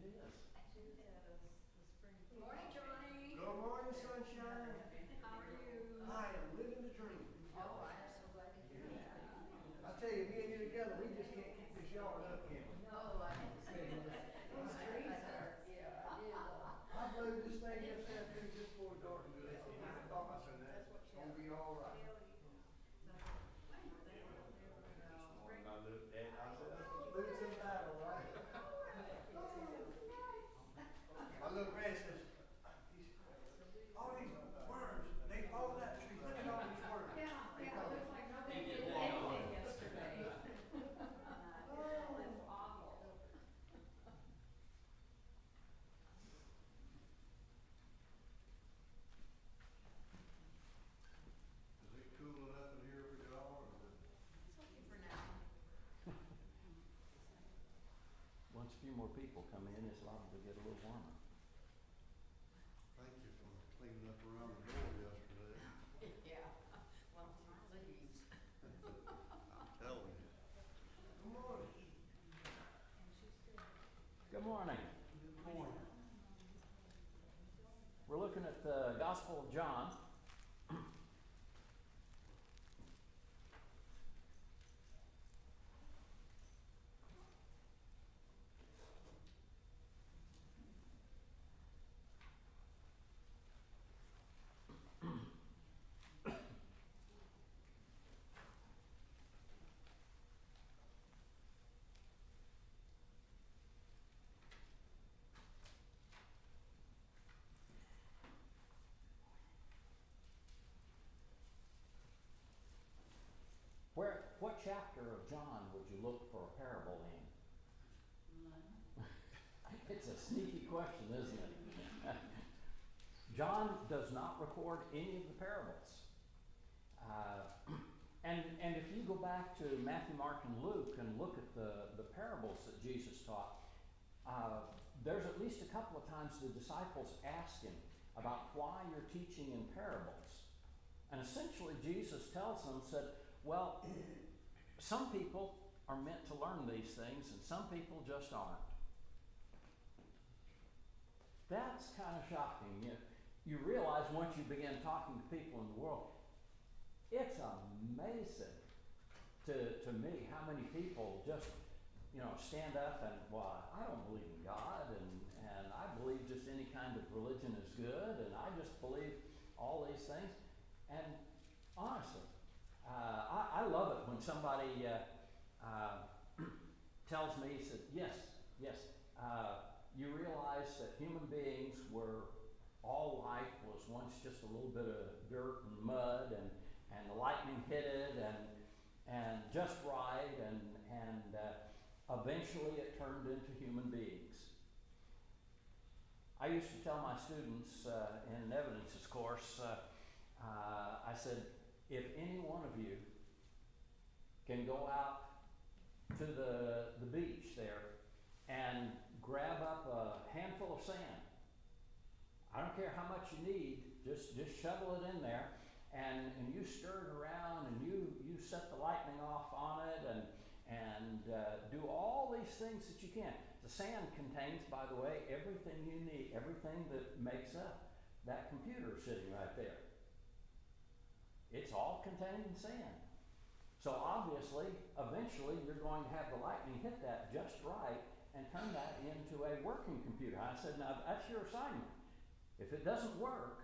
it is. Good morning, Johnny. Good morning, sunshine. How are you? I am living the dream. Oh, I am so glad to hear that. I tell you, me and you together, we just can't keep this yard up, can we? No, I didn't see it. Those trees are, yeah, I did. I blew this thing this afternoon just before dark and good. And I thought myself, that's gonna be all right. Morning, I looked at, I said, losing battle, right? My little grand says, all these worms, they follow that tree. Look at all these worms. Yeah, it looks like nobody did anything yesterday. It's awful. Is it cool enough in here for y'all, or is it? It's okay for now. Once a few more people come in, it's liable to get a little warmer. Thank you for cleaning up around the door yesterday. Yeah, well, please. I'm telling you. Good morning. Good morning. Good morning. We're looking at the Gospel of John. What chapter of John would you look for a parable in? It's a sneaky question, isn't it? John does not record any of the parables. And if you go back to Matthew, Mark, and Luke and look at the parables that Jesus taught, there's at least a couple of times the disciples asked him about why you're teaching in parables. And essentially Jesus tells them, said, well, some people are meant to learn these things and some people just aren't. That's kind of shocking. You realize once you begin talking to people in the world, it's amazing to me how many people just, stand up and, well, I don't believe in God, and I believe just any kind of religion is good, and I just believe all these things. And honestly, I love it when somebody tells me, he said, yes, you realize that human beings were, all life was once just a little bit of dirt and mud, and the lightning hit it, and just right, and eventually it turned into human beings. I used to tell my students in an evidences course, I said, if any one of you can go out to the beach there and grab up a handful of sand, I don't care how much you need, just shovel it in there, and you stir it around, and you set the lightning off on it, and do all these things that you can. The sand contains, by the way, everything you need, everything that makes up that computer sitting right there. It's all contained in sand. So obviously, eventually, you're going to have the lightning hit that just right and turn that into a working computer. I said, now that's your assignment. If it doesn't work,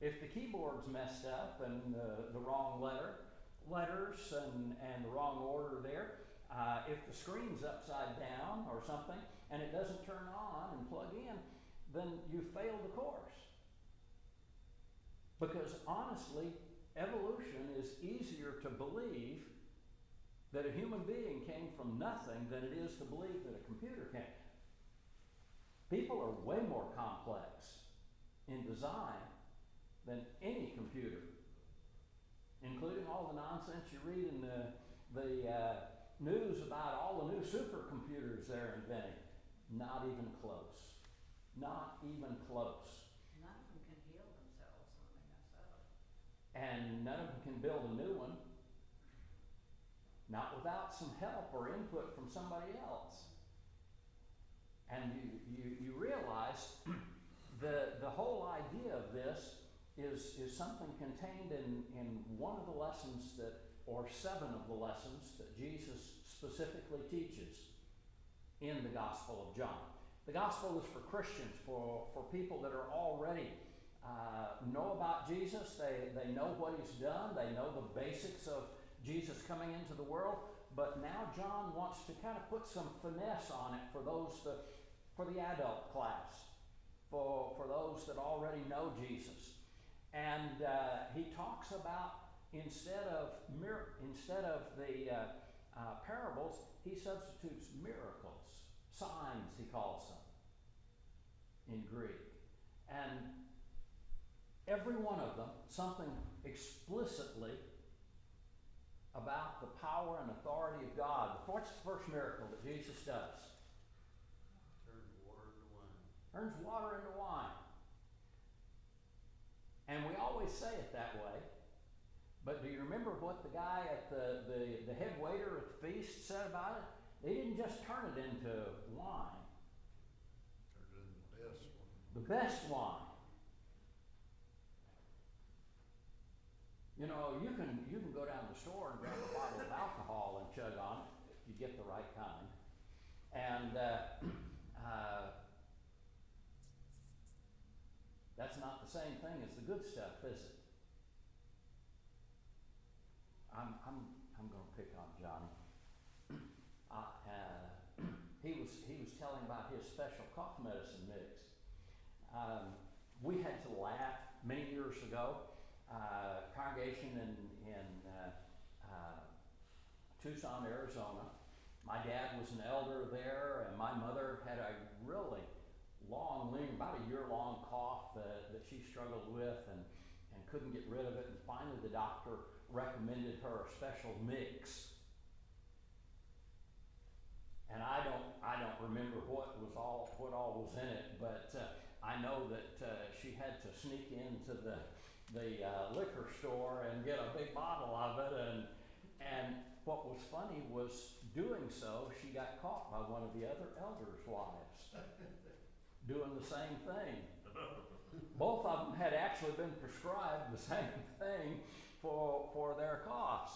if the keyboard's messed up and the wrong letters and the wrong order there, if the screen's upside down or something and it doesn't turn on and plug in, then you failed the course. Because honestly, evolution is easier to believe that a human being came from nothing than it is to believe that a computer came. People are way more complex in design than any computer, including all the nonsense you read in the news about all the new supercomputers they're inventing. Not even close. Not even close. None of them can heal themselves when they mess up. And none of them can build a new one, not without some help or input from somebody else. And you realize the whole idea of this is something contained in one of the lessons or 7 of the lessons that Jesus specifically teaches in the Gospel of John. The Gospel is for Christians, for people that are already know about Jesus. They know what he's done. They know the basics of Jesus coming into the world. But now John wants to kind of put some finesse on it for the adult class, for those that already know Jesus. And he talks about instead of the parables, he substitutes miracles, signs he calls them in Greek. And every one of them, something explicitly about the power and authority of God. What's the first miracle that Jesus does? Turns water into wine. Turns water into wine. And we always say it that way. But do you remember what the guy at the head waiter at the feast said about it? They didn't just turn it into wine. Turned it into the best one. The best wine. You know, you can go down to the store and grab a bottle of alcohol and chug on it if you get the right kind. And that's not the same thing as the good stuff, is it? I'm going to pick on Johnny. He was telling about his special cough medicine mix. We had to laugh many years ago. Congregation in Tucson, Arizona. My dad was an elder there, and my mother had a really long, about a year-long cough that she struggled with and couldn't get rid of it. And finally, the doctor recommended her a special mix. And I don't remember what all was in it, but I know that she had to sneak into the liquor store and get a big bottle of it, and what was funny was doing so, she got caught by one of the other elders' wives doing the same thing. Both of them had actually been prescribed the same thing for their coughs,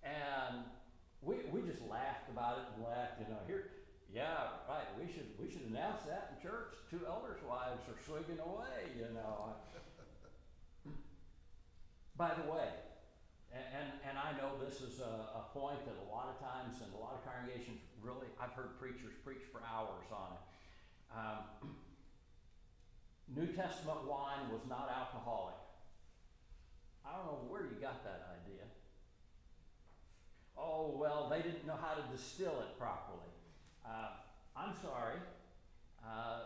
and we just laughed about it and laughed, yeah, right, we should announce that in church. 2 elders' wives are swigging away, By the way, and I know this is a point that a lot of times in a lot of congregations really, I've heard preachers preach for hours on it. New Testament wine was not alcoholic. I don't know where you got that idea. Oh, well, they didn't know how to distill it properly. I'm sorry.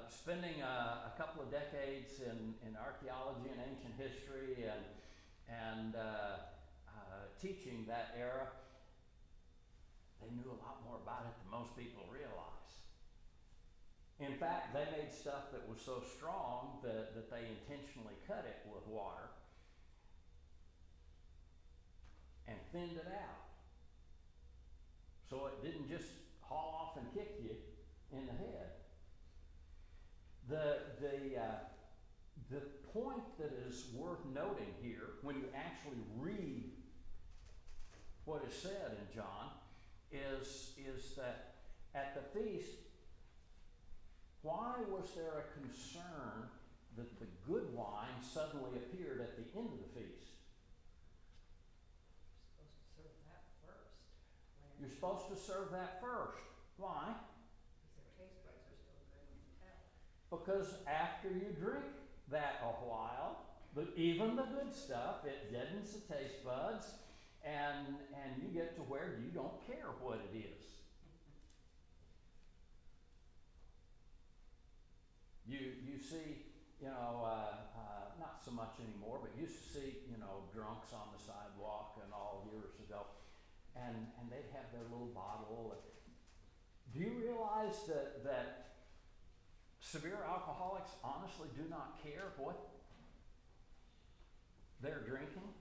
Spending a couple of decades in archaeology and ancient history and teaching that era, they knew a lot more about it than most people realize. In fact, they made stuff that was so strong that they intentionally cut it with water and thinned it out, so it didn't just haul off and kick you in the head. The point that is worth noting here, when you actually read what is said in John, is that at the feast, why was there a concern that the good wine suddenly appeared at the end of the feast? You're supposed to serve that first. Why? Because their taste buds are still good when you tell. Because after you drink that a while, even the good stuff, it deadens the taste buds, and you get to where you don't care what it is. You see, not so much anymore, but you used to see, drunks on the sidewalk and all years ago, and they'd have their little bottle. Do you realize that severe alcoholics honestly do not care what they're drinking?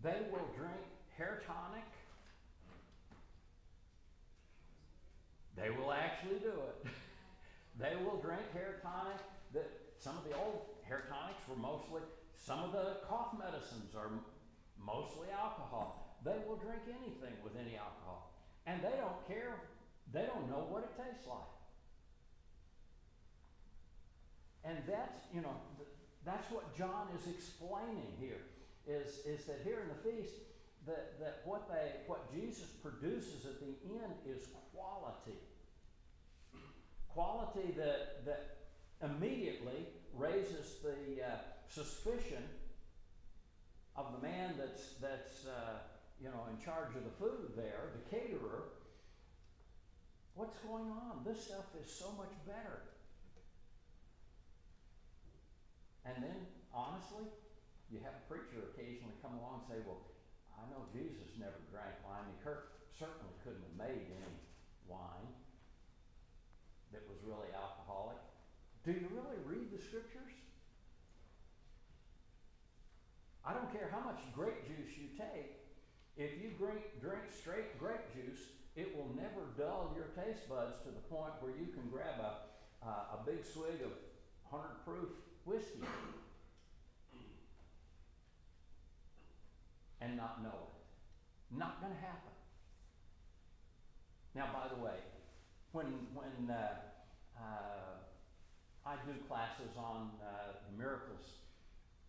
They will drink hair tonic. They will actually do it. They will drink hair tonic. Some of the old hair tonics were mostly, some of the cough medicines are mostly alcohol. They will drink anything with any alcohol. And they don't care. They don't know what it tastes like. And that's, that's what John is explaining here, is that here in the feast, that what Jesus produces at the end is quality. Quality that immediately raises the suspicion of the man that's in charge of the food there, the caterer. What's going on? This stuff is so much better. And then, honestly, you have a preacher occasionally come along and say, well, I know Jesus never drank wine. He certainly couldn't have made any wine that was really alcoholic. Do you really read the scriptures? I don't care how much grape juice you take. If you drink straight grape juice, it will never dull your taste buds to the point where you can grab a big swig of 100 proof whiskey and not know it. Not going to happen. Now, by the way, when I do classes on the miracles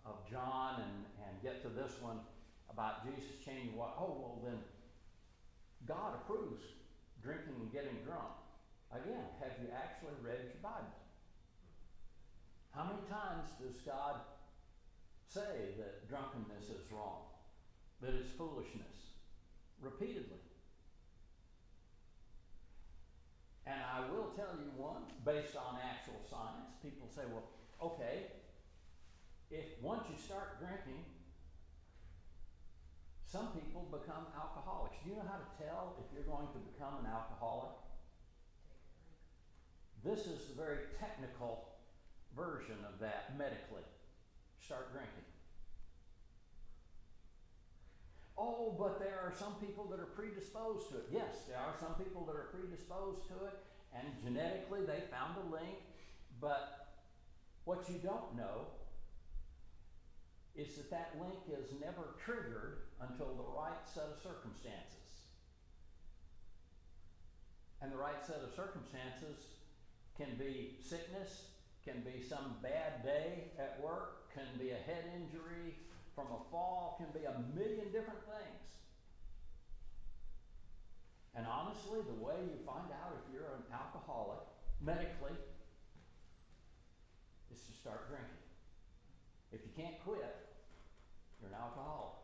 of John and get to this one about Jesus changing water, then God approves drinking and getting drunk. Again, have you actually read your Bible? How many times does God say that drunkenness is wrong, that it's foolishness? Repeatedly. And I will tell you one, based on actual science. People say, well, okay, if once you start drinking, some people become alcoholics. Do you know how to tell if you're going to become an alcoholic? This is the very technical version of that medically. Start drinking. Oh, but there are some people that are predisposed to it. Yes, there are some people that are predisposed to it, and genetically they found a link. But what you don't know is that link is never triggered until the right set of circumstances. And the right set of circumstances can be sickness, can be some bad day at work, can be a head injury from a fall, can be a million different things. And honestly, the way you find out if you're an alcoholic medically is to start drinking. If you can't quit, you're an alcoholic.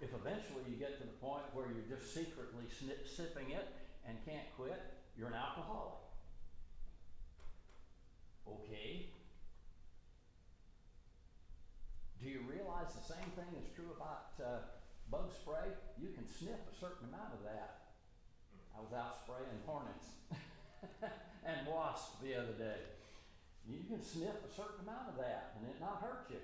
If eventually you get to the point where you're just secretly sipping it and can't quit, you're an alcoholic. Okay. Do you realize the same thing is true about bug spray? You can sniff a certain amount of that. I was out spraying hornets and wasps the other day. You can sniff a certain amount of that and it not hurt you.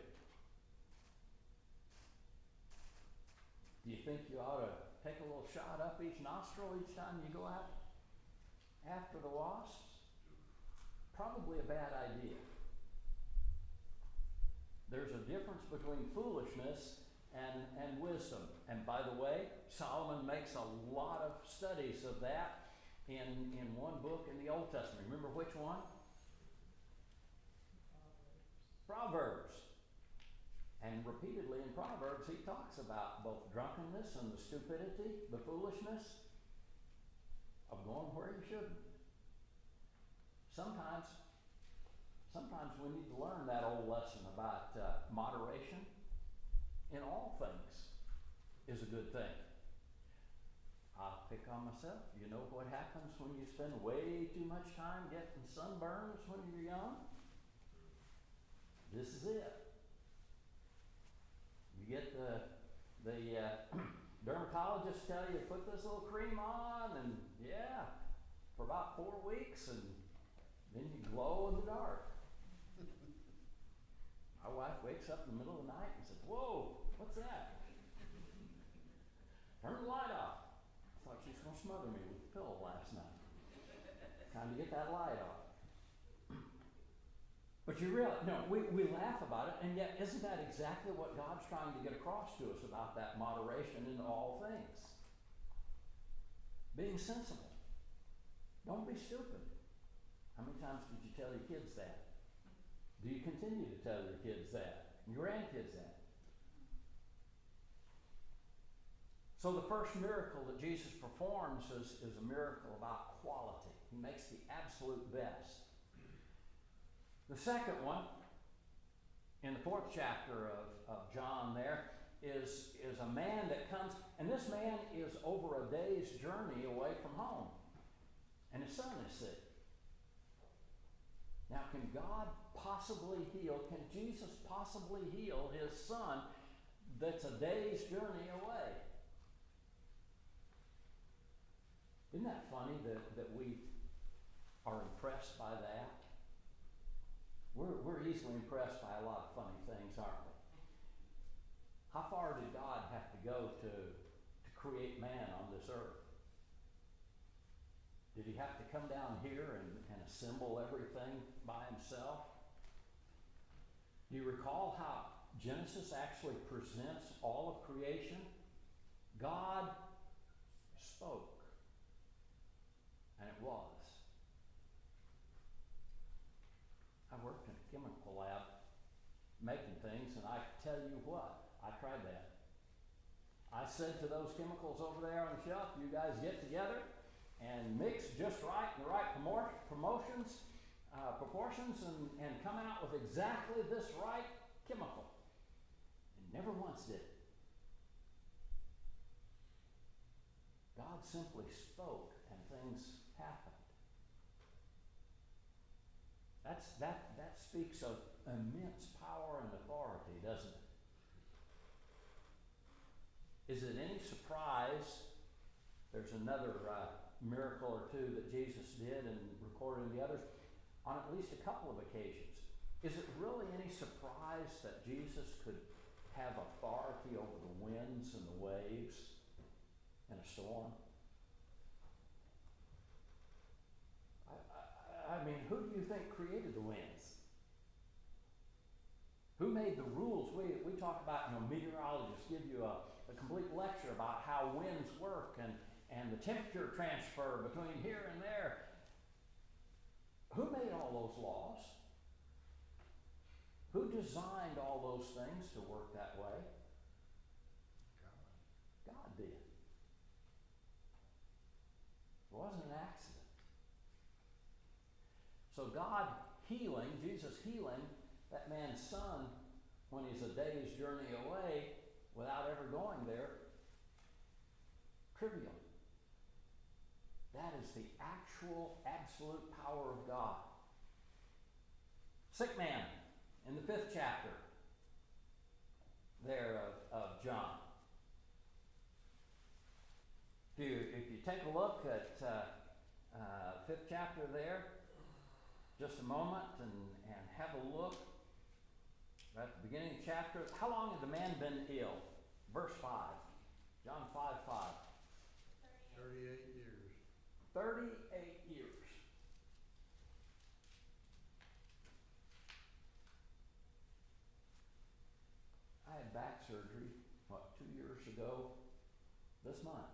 Do you think you ought to take a little shot up each nostril each time you go out after the wasps? Probably a bad idea. There's a difference between foolishness and wisdom. And by the way, Solomon makes a lot of studies of that in one book in the Old Testament. Remember which one? Proverbs. And repeatedly in Proverbs, he talks about both drunkenness and the stupidity, the foolishness of going where you shouldn't. Sometimes we need to learn that old lesson about moderation in all things is a good thing. I'll pick on myself. You know what happens when you spend way too much time getting sunburns when you're young? This is it. You get the dermatologist tell you to put this little cream on, and yeah, for about 4 weeks, and then you glow in the dark. My wife wakes up in the middle of the night and says, "Whoa, what's that?" Turn the light off. I thought she was going to smother me with a pillow last night. Time to get that light off. But you realize, no, we laugh about it, and yet isn't that exactly what God's trying to get across to us about that moderation in all things? Being sensible. Don't be stupid. How many times did you tell your kids that? Do you continue to tell your kids that? Your grandkids that? So the first miracle that Jesus performs is a miracle about quality. He makes the absolute best. The second one, in the 4th chapter of John there, is a man that comes, and this man is over a day's journey away from home. And his son is sick. Now, can God possibly heal, can Jesus possibly heal his son that's a day's journey away? Isn't that funny that we are impressed by that? We're easily impressed by a lot of funny things, aren't we? How far did God have to go to create man on this earth? Did he have to come down here and assemble everything by himself? Do you recall how Genesis actually presents all of creation? God spoke. And it was. I worked in a chemical lab making things, and I tell you what, I tried that. I said to those chemicals over there on the shelf, you guys get together and mix just right in the right proportions, and come out with exactly this right chemical. And never once did it. God simply spoke, and things happened. That speaks of immense power and authority, doesn't it? Is it any surprise there's another miracle or two that Jesus did and recorded in the others on at least a couple of occasions? Is it really any surprise that Jesus could have authority over the winds and the waves in a storm? I mean, who do you think created the winds? Who made the rules? We talk about, meteorologists give you a complete lecture about how winds work and the temperature transfer between here and there. Who made all those laws? Who designed all those things to work that way? God did. It wasn't an accident. So God healing, Jesus healing that man's son when he's a day's journey away without ever going there, trivial. That is the actual, absolute power of God. Sick man in the 5th chapter there of John. If you take a look at 5th chapter there, just a moment and have a look right at the beginning of the chapter. How long had the man been ill? Verse 5. John 5:5. 38 years. 38 years. I had back surgery, 2 years ago this month.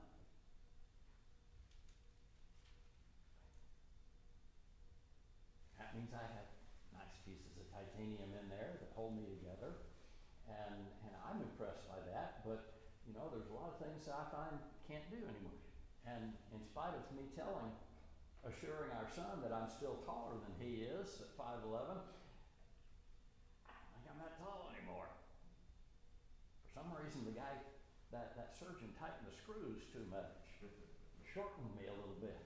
That means I have nice pieces of titanium in there that hold me together, and I'm impressed by that, but there's a lot of things that I find can't do anymore. And in spite of me assuring our son that I'm still taller than he is at 5'11", I don't think I'm that tall anymore. For some reason, the guy, that surgeon tightened the screws too much, shortened me a little bit.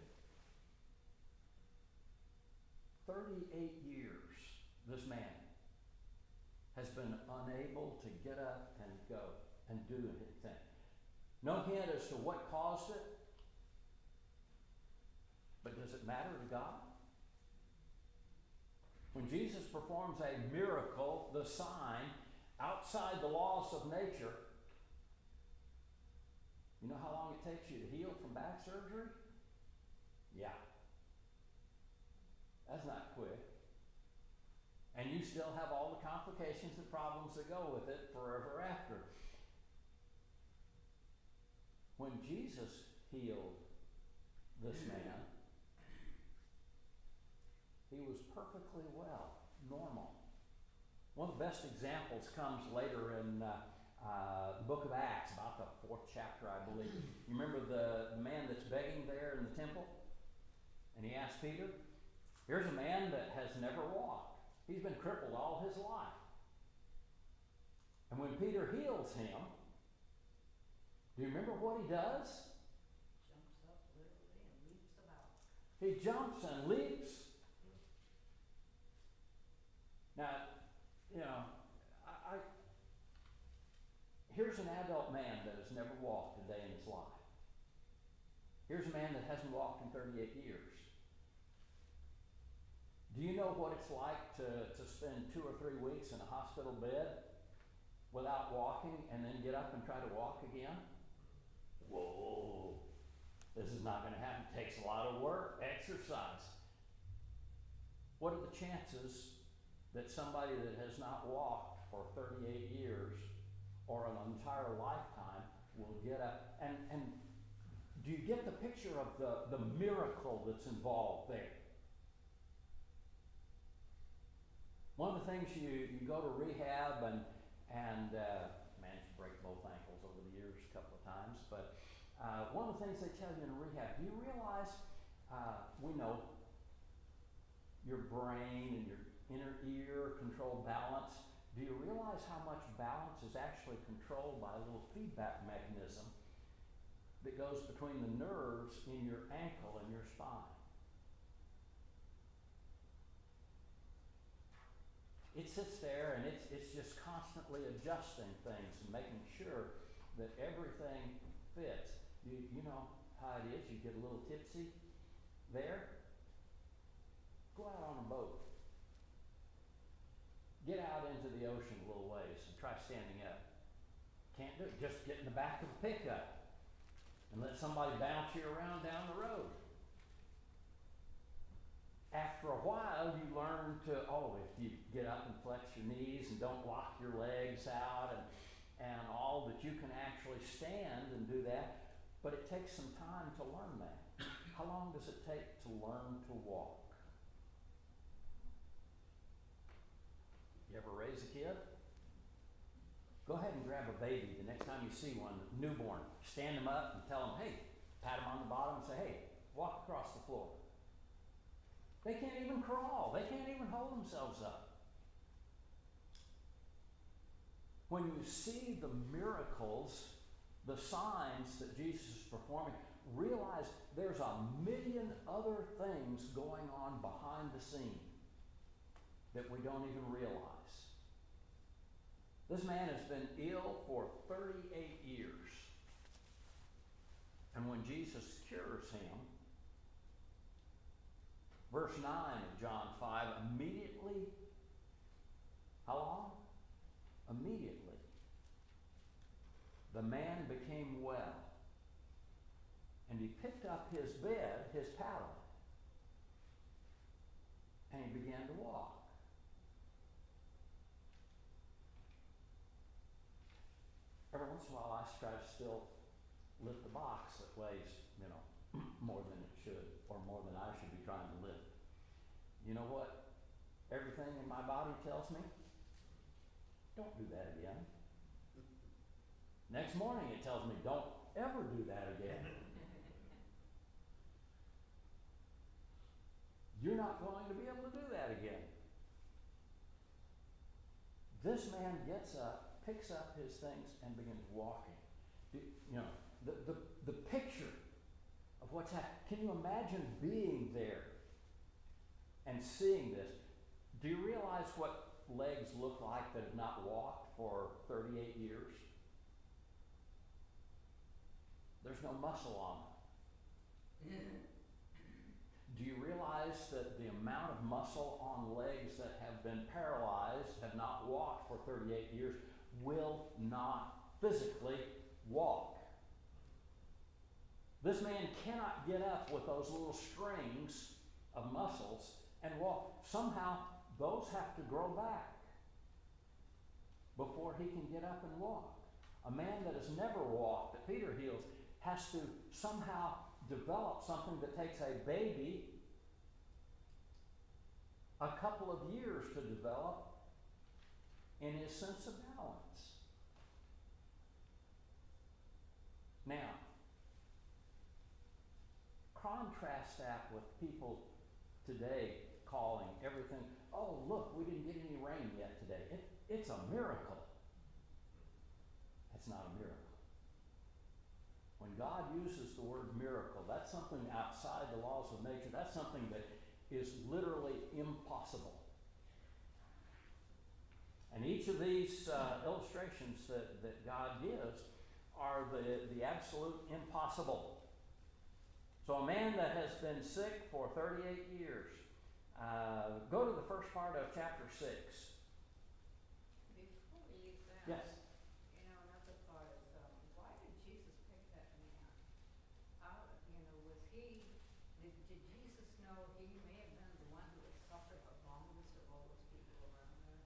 38 years, this man has been unable to get up and go and do anything. No hint as to what caused it, but does it matter to God? When Jesus performs a miracle, the sign, outside the laws of nature, you know how long it takes you to heal from back surgery? Yeah. That's not quick. And you still have all the complications and problems that go with it forever after. When Jesus healed this man, he was perfectly well, normal. One of the best examples comes later in the book of Acts, about the 4th chapter, I believe. You remember the man that's begging there in the temple? And he asked Peter, here's a man that has never walked. He's been crippled all his life. And when Peter heals him, do you remember what he does? Jumps up literally and leaps about. He jumps and leaps. Now, you know, here's an adult man that has never walked a day in his life. Here's a man that hasn't walked in 38 years. Do you know what it's like to spend 2 or 3 weeks in a hospital bed without walking and then get up and try to walk again? Whoa, this is not going to happen. It takes a lot of work, exercise. What are the chances that somebody that has not walked for 38 years or an entire lifetime will get up? And do you get the picture of the miracle that's involved there? One of the things you go to rehab and managed to break both ankles over the years a couple of times, but one of the things they tell you in rehab, do you realize, we know your brain and your inner ear control balance. Do you realize how much balance is actually controlled by a little feedback mechanism that goes between the nerves in your ankle and your spine? It sits there and it's just constantly adjusting things and making sure that everything fits. You know how it is. You get a little tipsy there. Go out on a boat. Get out into the ocean a little ways and try standing up. Can't do it. Just get in the back of a pickup and let somebody bounce you around down the road. After a while, you learn to, if you get up and flex your knees and don't lock your legs out and all, that you can actually stand and do that. But it takes some time to learn that. How long does it take to learn to walk? You ever raise a kid? Go ahead and grab a baby the next time you see one, newborn. Stand them up and tell them, hey, pat them on the bottom and say, hey, walk across the floor. They can't even crawl. They can't even hold themselves up. When you see the miracles, the signs that Jesus is performing, realize there's a million other things going on behind the scene that we don't even realize. This man has been ill for 38 years. And when Jesus cures him, verse 9 of John 5, immediately, how long? Immediately, the man became well. And he picked up his bed, his pallet, and he began to walk. Every once in a while, I try to still lift the box that weighs, more than it should, or more than I should be trying to lift. You know what? Everything in my body tells me, don't do that again. Next morning, it tells me, don't ever do that again. You're not going to be able to do that again. This man gets up, picks up his things, and begins walking. The picture of what's happening. Can you imagine being there and seeing this? Do you realize what legs look like that have not walked for 38 years? There's no muscle on them. Do you realize that the amount of muscle on legs that have been paralyzed, have not walked for 38 years, will not physically walk? This man cannot get up with those little strings of muscles and walk. Somehow those have to grow back before he can get up and walk. A man that has never walked, that Peter heals, has to somehow develop something that takes a baby a couple of years to develop in his sense of balance. Now, contrast that with people today calling everything, oh, look, we didn't get any rain yet today. It's a miracle. It's not a miracle. When God uses the word miracle, that's something outside the laws of nature. That's something that is literally impossible. And each of these illustrations that God gives are the absolute impossible. So a man that has been sick for 38 years, go to the first part of chapter 6. Before we leave that. Yes. Another thought is, why did Jesus pick that man out? Was he, did Jesus know he may have been the one who had suffered the longest of all those people around there?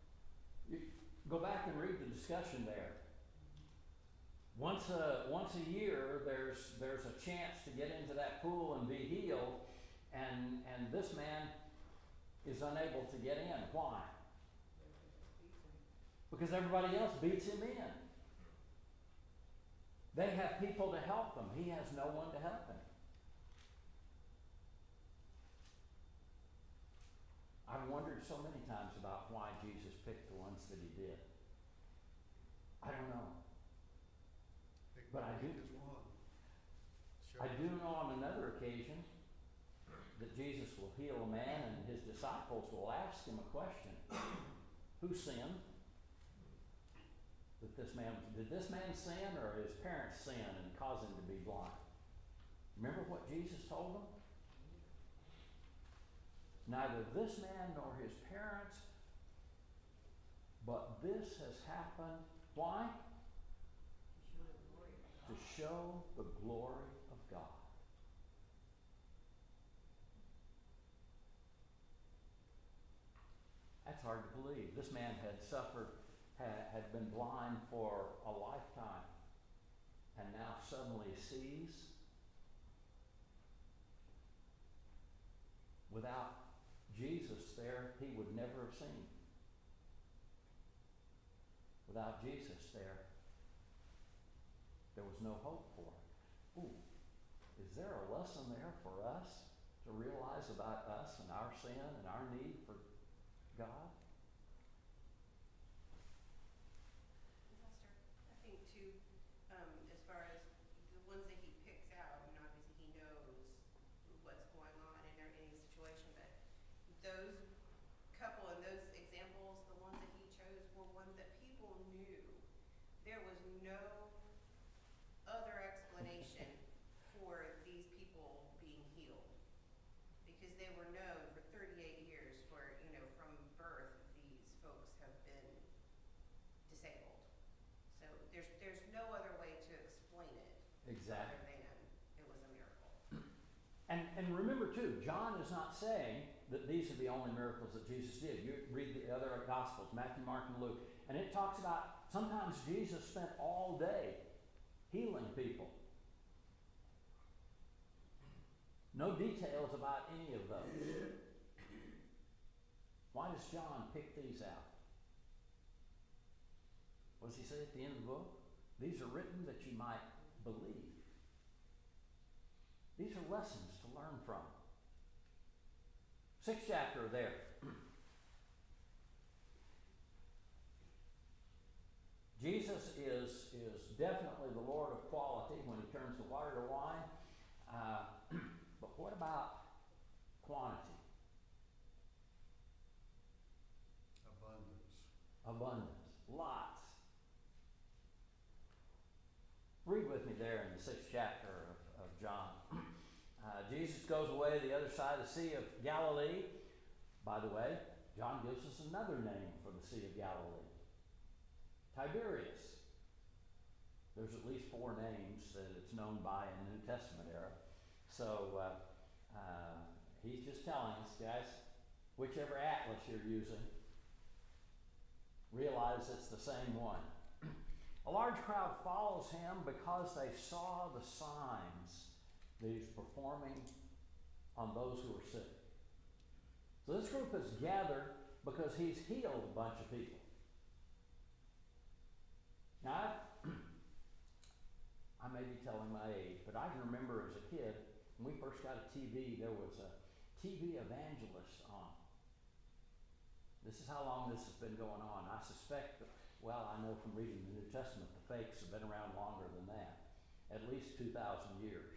You go back and read the discussion there. Once a year, there's a chance to get into that pool and be healed, and this man is unable to get in. Why? Because everybody else beats him in. They have people to help them. He has no one to help him. I've wondered so many times about why Jesus picked the ones that he did. I don't know. But I do know on another occasion that Jesus will heal a man and his disciples will ask him a question. Who sinned? Did this man sin, or his parents sin and cause him to be blind? Remember what Jesus told them? Neither this man nor his parents, but this has happened. Why? To show the glory of God. That's hard to believe. This man had suffered, had been blind for a lifetime, and now suddenly sees. Without Jesus there, he would never have seen. Without Jesus there was no hope for it. Ooh, is there a lesson there for us to realize about us and our sin and our need for God? Pastor, I think too, as far as the ones that he picks out, and obviously he knows what's going on in any situation, but those couple and those examples, the ones that he chose were ones that people knew. There was no other explanation for these people being healed, because they were known for 38 years for, from birth, these folks have been disabled. So there's no other way to explain it. Exactly. Other than it was a miracle. And remember too, John is not saying that these are the only miracles that Jesus did. You read the other Gospels, Matthew, Mark, and Luke, and it talks about sometimes Jesus spent all day healing people. No details about any of those. Why does John pick these out? What does he say at the end of the book? These are written that you might believe. These are lessons to learn from. 6th chapter there. Jesus is definitely the Lord of quality when he turns the water to wine. But what about quantity? Abundance. Lots. Read with me there in the 6th chapter of John. Jesus goes away to the other side of the Sea of Galilee. By the way, John gives us another name for the Sea of Galilee. Tiberias. There's at least 4 names that it's known by in the New Testament era. So he's just telling us, guys, whichever atlas you're using, realize it's the same one. A large crowd follows him because they saw the signs that he's performing on those who are sick. So this group is gathered because he's healed a bunch of people. Now, I may be telling my age, but I can remember as a kid, when we first got a TV, there was a TV evangelist on. This is how long this has been going on. I suspect, well, I know from reading the New Testament, the fakes have been around longer than that, at least 2,000 years.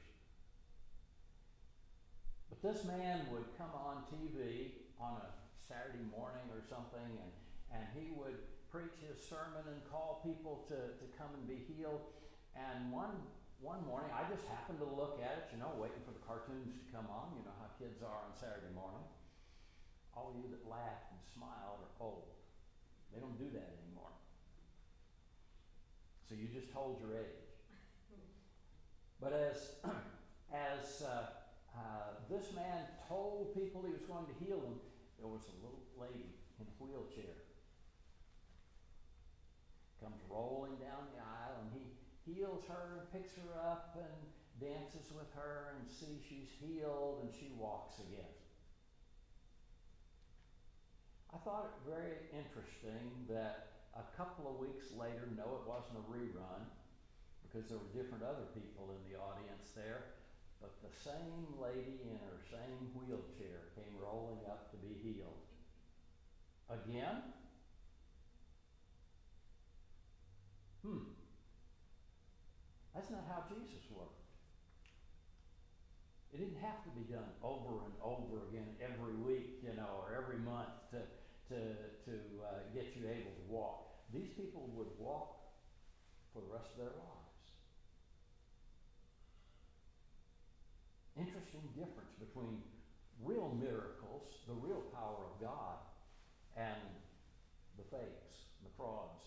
But this man would come on TV on a Saturday morning or something, and he would preach his sermon and call people to come and be healed. And one morning, I just happened to look at it, waiting for the cartoons to come on. You know how kids are on Saturday morning. All of you that laughed and smiled are old. They don't do that anymore. So you just told your age. But as this man told people he was going to heal them, there was a little lady in a wheelchair. Comes rolling down the aisle, and he heals her and picks her up and dances with her and sees she's healed, and she walks again. I thought it very interesting that a couple of weeks later, no, it wasn't a rerun, because there were different other people in the audience there, but the same lady in her same wheelchair came rolling up to be healed. Again? That's not how Jesus worked. It didn't have to be done over and over again every week, or every month to get you able to walk. These people would walk for the rest of their lives. Interesting difference between real miracles, the real power of God, and the fakes, the frauds.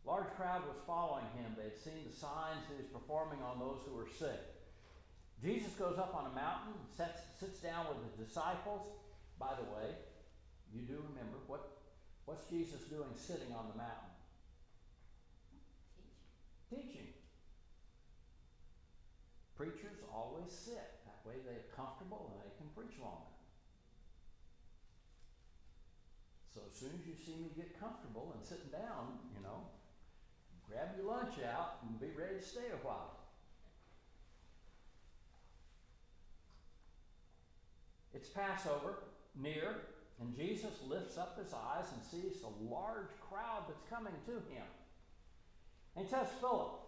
Large crowd was following him. They had seen the signs that he was performing on those who were sick. Jesus goes up on a mountain, sits down with the disciples. By the way, you do remember, what's Jesus doing sitting on the mountain? Teaching. Preachers always sit. That way they're comfortable and they can preach longer. So as soon as you see me get comfortable and sitting down, grab your lunch out and be ready to stay a while. It's Passover, near, and Jesus lifts up his eyes and sees a large crowd that's coming to him. And he tells Philip,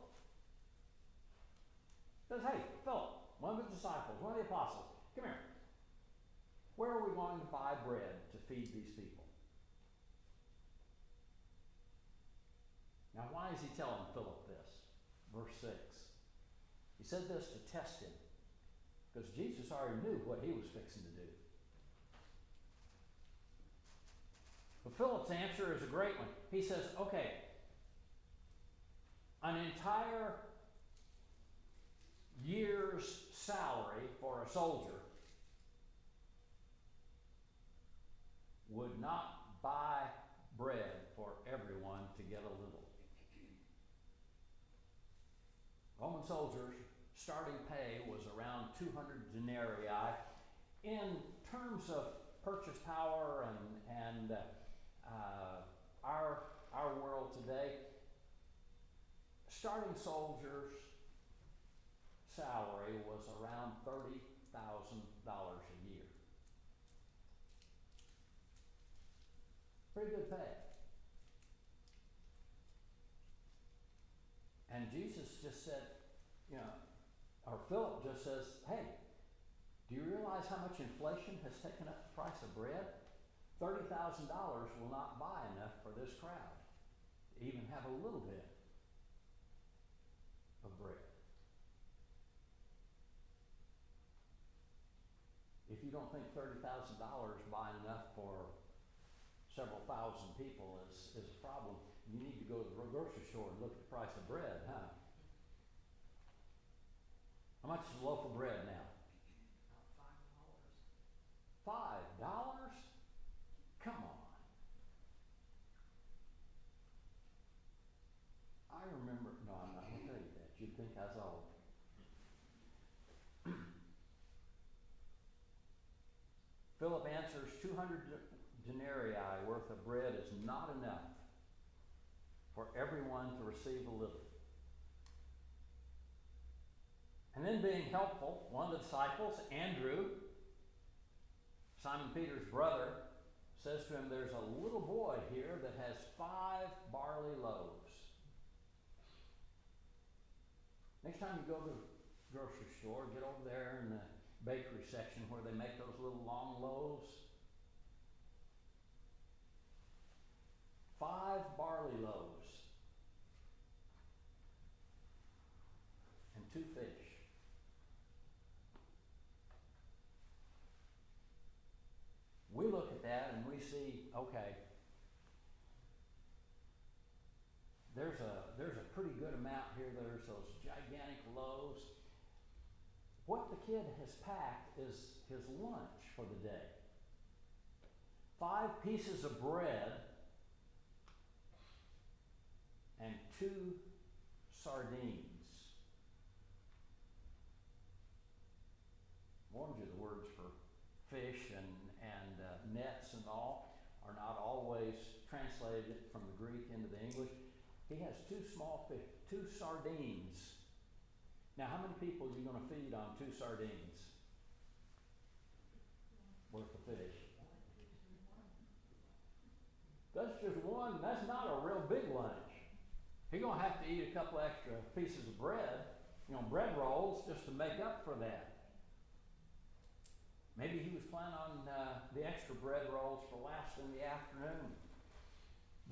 hey, Philip, one of the disciples, one of the apostles, come here. Where are we going to buy bread to feed these people? Now, why is he telling Philip this? Verse 6. He said this to test him, because Jesus already knew what he was fixing to do. But Philip's answer is a great one. He says, okay, an entire year's salary for a soldier would not buy bread for everyone to get a little. Roman soldiers' starting pay was around 200 denarii. In terms of purchase power and our world today, starting soldiers' salary was around $30,000 a year. Pretty good pay. And Jesus just said, or Philip just says, hey, do you realize how much inflation has taken up the price of bread? $30,000 will not buy enough for this crowd to even have a little bit of bread. If you don't think $30,000 buying enough for several thousand people is a problem, you need to go to the grocery store and look at the price of bread, huh? How much is a loaf of bread now? $5. $5? 200 denarii worth of bread is not enough for everyone to receive a little. And then, being helpful, one of the disciples, Andrew, Simon Peter's brother, says to him, there's a little boy here that has 5 barley loaves. Next time you go to the grocery store, get over there in the bakery section where they make those little long loaves. 5 barley loaves and 2 fish. We look at that and we see, okay, there's a pretty good amount here. There's those gigantic loaves. What the kid has packed is his lunch for the day. 5 pieces of bread and 2 sardines. Warned you the words for fish and nets and all are not always translated from the Greek into the English. He has 2 small fish, 2 sardines. Now, how many people are you going to feed on 2 sardines worth of fish? That's just one. That's not a real big lunch. He's going to have to eat a couple extra pieces of bread, bread rolls, just to make up for that. Maybe he was planning on the extra bread rolls for last in the afternoon.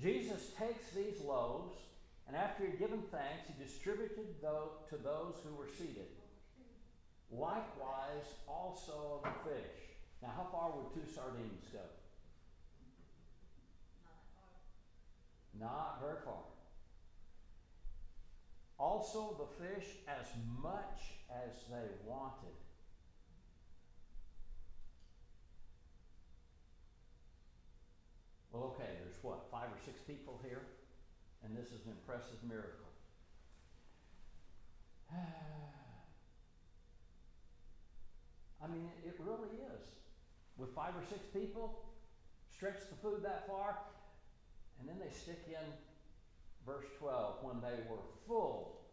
Jesus takes these loaves, and after he had given thanks, he distributed to those who were seated. Likewise, also of the fish. Now, how far would 2 sardines go? Not very far. Also the fish, as much as they wanted. Well, okay, there's what, 5 or 6 people here? And this is an impressive miracle. I mean, it really is. With 5 or 6 people, stretch the food that far, and then they stick in verse 12, when they were full.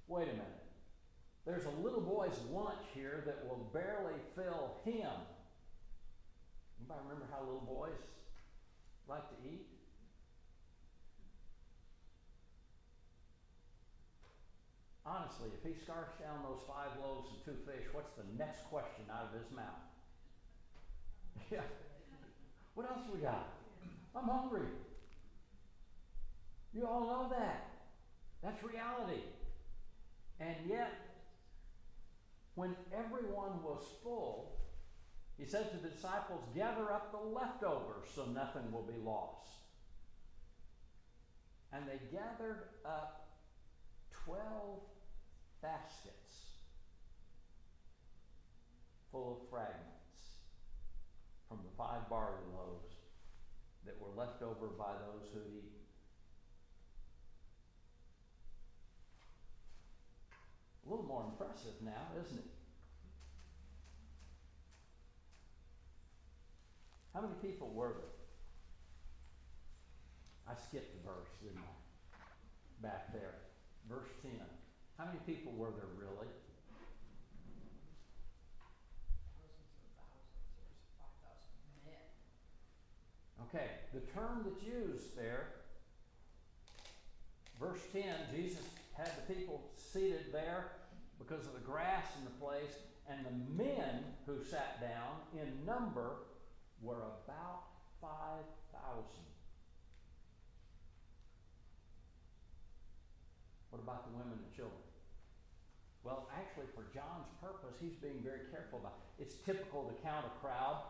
Wait a minute. There's a little boy's lunch here that will barely fill him. Anybody remember how little boys like to eat? Honestly, if he scarfs down those 5 loaves and 2 fish, what's the next question out of his mouth? Yeah. What else we got? I'm hungry. You all know that. That's reality. And yet, when everyone was full, he said to the disciples, gather up the leftovers so nothing will be lost. And they gathered up 12 baskets full of fragments from the 5 barley loaves that were left over by those who'd eaten. A little more impressive now, isn't it? How many people were there? I skipped a verse, didn't I? Back there. Verse 10. How many people were there really? Okay, the term that's used there, verse 10, Jesus had the people seated there because of the grass in the place, and the men who sat down in number were about 5,000. What about the women and children? Well, actually, for John's purpose, he's being very careful about it. It's typical to count a crowd,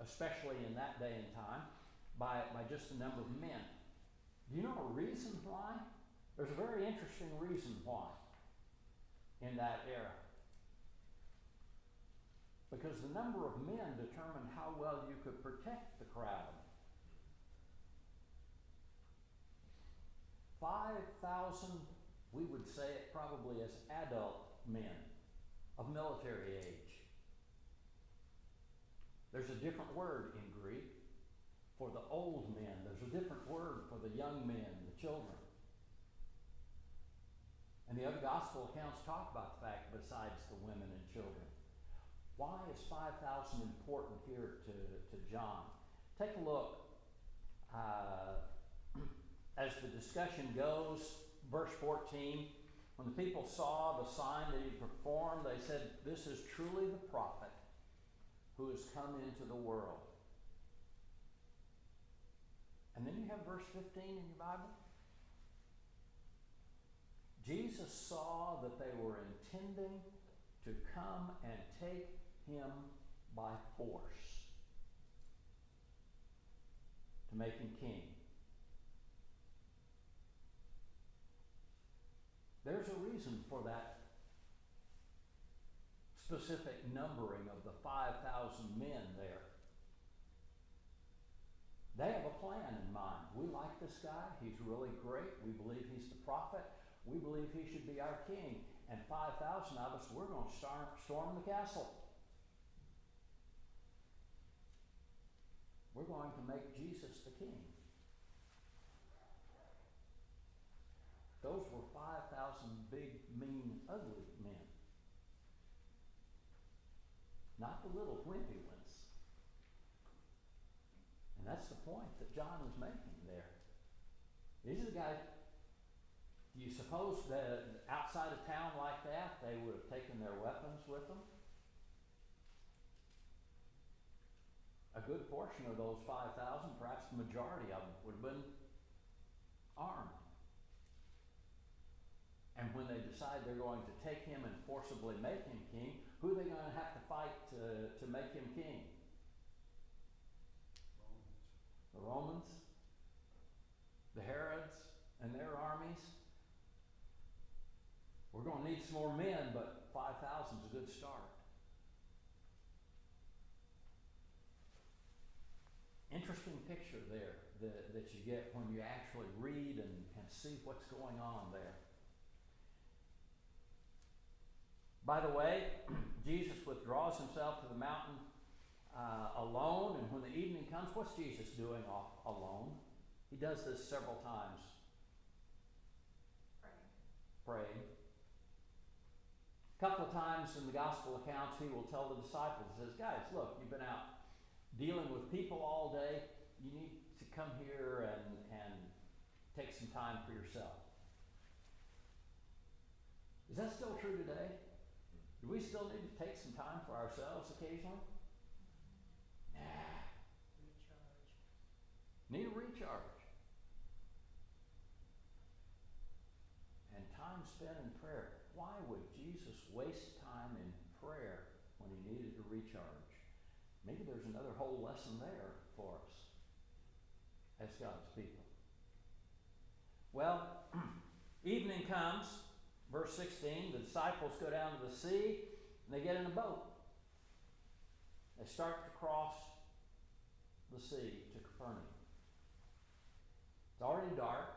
especially in that day and time, by just the number of men. Do you know a reason why? There's a very interesting reason why in that era. Because the number of men determined how well you could protect the crowd. 5,000, we would say it probably as adult men of military age. There's a different word in Greek for the old men. There's a different word for the young men, the children. And the other gospel accounts talk about the fact besides the women and children. Why is 5,000 important here to John? Take a look. As the discussion goes, verse 14, when the people saw the sign that he performed, they said, "This is truly the prophet who has come into the world." And then you have verse 15 in your Bible. Jesus saw that they were intending to come and take him by force, to make him king. There's a reason for that specific numbering of the 5,000 men there. They have a plan in mind. We like this guy. He's really great. We believe he's the prophet. We believe he should be our king. And 5,000 of us, we're going to storm the castle. We're going to make Jesus the king. Those were 5,000 big, mean, ugly men. Not the little wimpy ones. And that's the point that John is making there. These are the guys. Do you suppose that outside a town like that, they would have taken their weapons with them? A good portion of those 5,000, perhaps the majority of them, would have been armed. And when they decide they're going to take him and forcibly make him king, who are they going to have to fight to make him king? The Romans, the Herods, and their armies. We're going to need some more men, but 5,000 is a good start. Interesting picture there that you get when you actually read and see what's going on there. By the way, Jesus withdraws himself to the mountain alone, and when the evening comes, what's Jesus doing off alone? He does this several times. Praying. A couple of times in the gospel accounts, he will tell the disciples, he says, "Guys, look, you've been out dealing with people all day. You need to come here and take some time for yourself." Is that still true today? Do we still need to take some time for ourselves occasionally? Nah. Recharge. Need a recharge. And time spent in prayer. Why would Jesus waste time in prayer when he needed to recharge? Maybe there's another whole lesson there for us as God's people. Well, evening comes, verse 16, the disciples go down to the sea and they get in a boat. They start to cross the sea to Capernaum. It's already dark.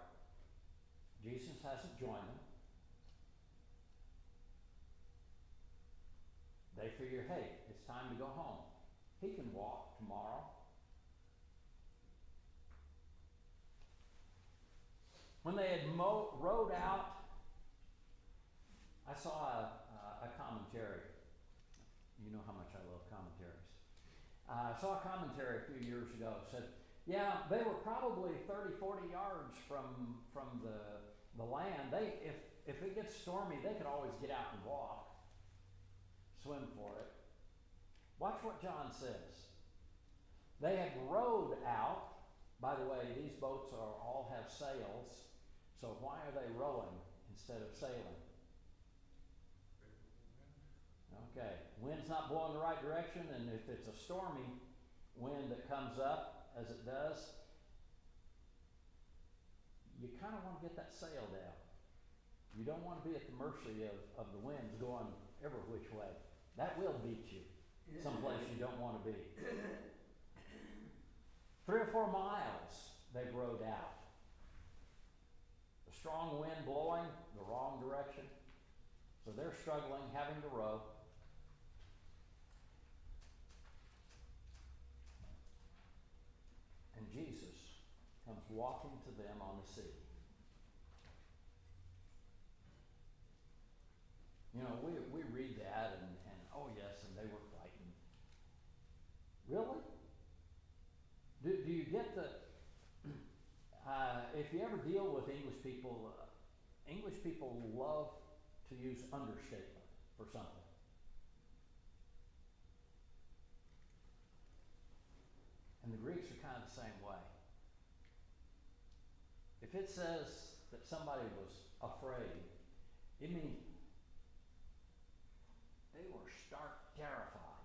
Jesus hasn't joined them. They figure, hey, it's time to go home. He can walk tomorrow. When they had rowed out, I saw a commentary. You know how much I love commentaries. I saw a commentary a few years ago. It said, yeah, they were probably 30, 40 yards from the land. If it gets stormy, they could always get out and walk. Swim for it. Watch what John says. They had rowed out. By the way, these boats all have sails. So why are they rowing instead of sailing? Okay, wind's not blowing the right direction, and if it's a stormy wind that comes up, as it does, you kind of want to get that sail down. You don't want to be at the mercy of the winds going every which way. That will beat you someplace you don't want to be. 3 or 4 miles they've rowed out. The strong wind blowing the wrong direction. So they're struggling, having to row. to them on the sea. You know, we read that and oh yes, and they were frightened. Really? Do you get the, if you ever deal with English people love to use understatement for something. And the Greeks are kind of the same way. If it says that somebody was afraid, it means they were stark terrified.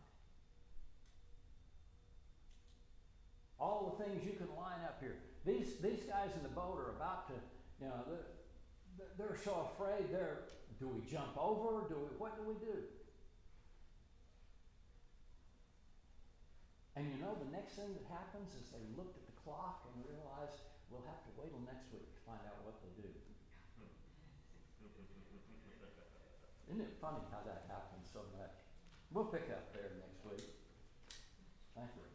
All the things you can line up here. These guys in the boat are about to, you know, they're so afraid. Do we jump over? What do we do? And you know, the next thing that happens is they looked at the clock and realized we'll have to wait till next week to find out what they do. Isn't it funny how that happens so much? We'll pick up there next week. Thank you.